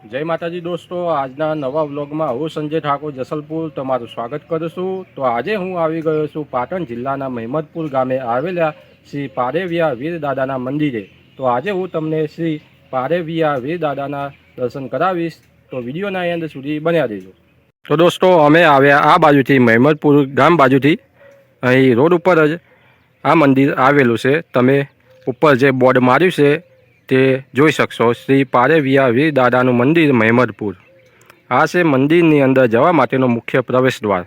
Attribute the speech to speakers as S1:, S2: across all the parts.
S1: जय माताजी दोस्तों, आजना नवा व्लॉग में हूँ संजय ठाकुर जसलपुर तमारू स्वागत करूँ छूं। तो आज हूँ आई गयो छूं पाटण जिल्लाना महेमदपुर गामे आवेला श्री पारेविया वीर दादाना मंदिरे। तो आज हूँ तमने श्री पारेविया वीर दादाना दर्शन करावीश, तो विडियोना एंड सुधी बन्या रहिजो। तो दोस्तों अमे आव्या आ बाजुथी महेमदपुर गाम बाजुथी। अहीं रोड पर ज आ मंदिर आवेलुं छे। तमे उपर जे बोर्ड मार्युं छे ते जोई शकशो, श्री पारेविया वीर दादानुं मंदिर महेमदपुर। आ छे मंदिरनी अंदर जवा माटेनो मुख्य प्रवेश द्वार।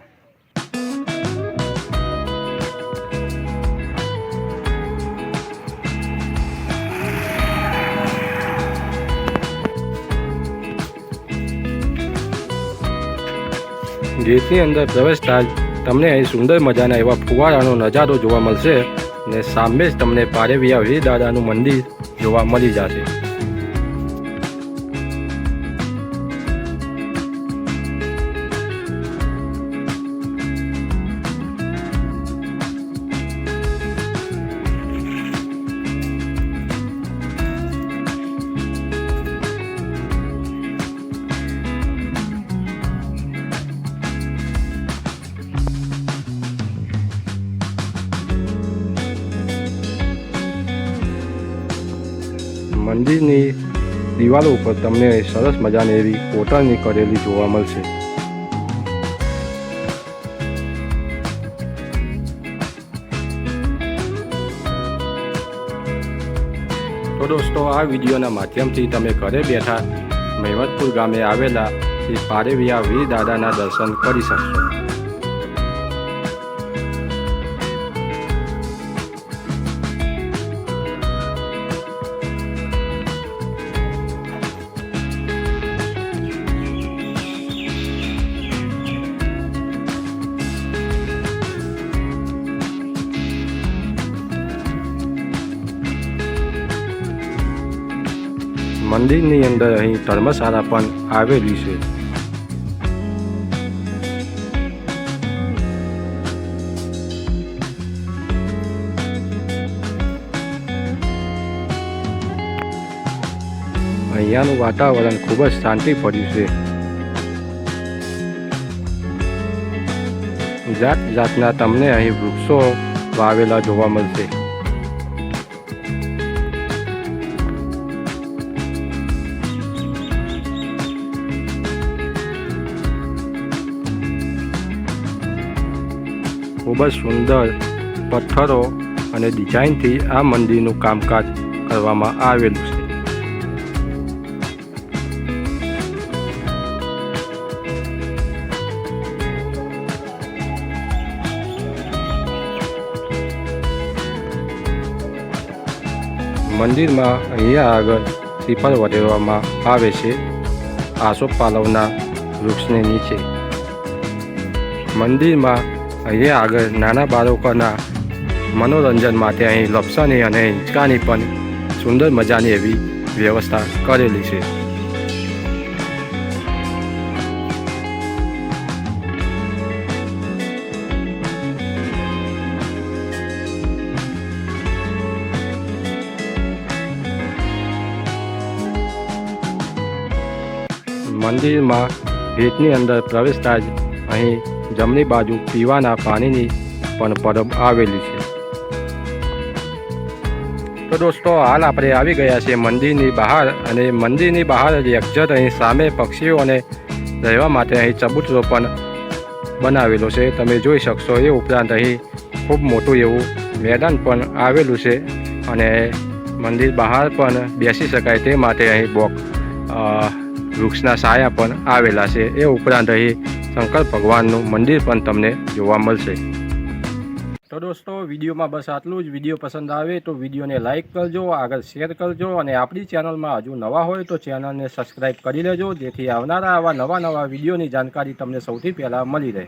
S1: गेटनी अंदर प्रवेशता तमने अहीं सुंदर मजाना एवा फुवारानो नजारो जोवा मळशे ने सामे ज तमने पारेविया वीर दादानुं मंदिर जोवा मळी जशे। मंदिरनी दिवालों पर तमने सरस मजानी एवी कोटरनी करेली जोवा मळशे। तो दोस्तों आ विडियोना माध्यमथी तमे घरे बैठा महेमदपुर गामे आवेला श्री पारेविया वीर दादाना दर्शन करी शकशो। मंदिरनी अंदर अहीं धर्मशाला पण आवेली छे। अहींयानुं वातावरण खूब ज शांतिभर्युं छे। जात जातना तमने अहीं वृक्षो वावेला जोवा मळशे। खूब सुंदर पत्थरों और डिजाइन थी आ मंदिरનું कामकाज करवामां आवेलुं छे। मंदिर में अहींया आगळ श्रीफळ वडेरवामां आवे छे आसोपालवना वृक्षनी नीचे। मंदिर में अहींया आगळ नाना बाळकोना मनोरंजन माटे अहीं लपसणी अने हिंचकानी पण सुंदर मजानी एवी व्यवस्था करेली छे। मंदिर में गेटनी अंदर प्रवेशता ज अहीं जमनी बाजू पीवाना पानीनी पण परब आवेली छे। तो दोस्तों हाल आपणे आवी गया छे मंदिरनी बहार अने मंदिरनी बहार ज एक्जेक्ट अहीं सामे पक्षीओने रहेवा माटे अहीं चबूतरो पण बनावेलो छे, तमे जोई शकशो। ए उपरांत अहीं खूब मोटुं एवुं मैदान पण आवेलुं छे अने मंदिर बहार पण बेसी शकाय ते माटे अहीं वृक्षना छाया पण आवेला छे। ए उपरांत अहीं शंकर भगवानનું मंदिर पण तमने जोवा मळशे। तो दोस्तों विडियो में बस आटलू ज। विडियो पसंद आए तो विडियो ने लाइक करजो, आगे शेर करजो और अपनी चेनल में हजू नवा हो तो चेनल ने सब्सक्राइब कर लेजो, जेथी आवनारा आवा नवा नवा विडियो की जानकारी तमने सौथी पहला मळी रहे।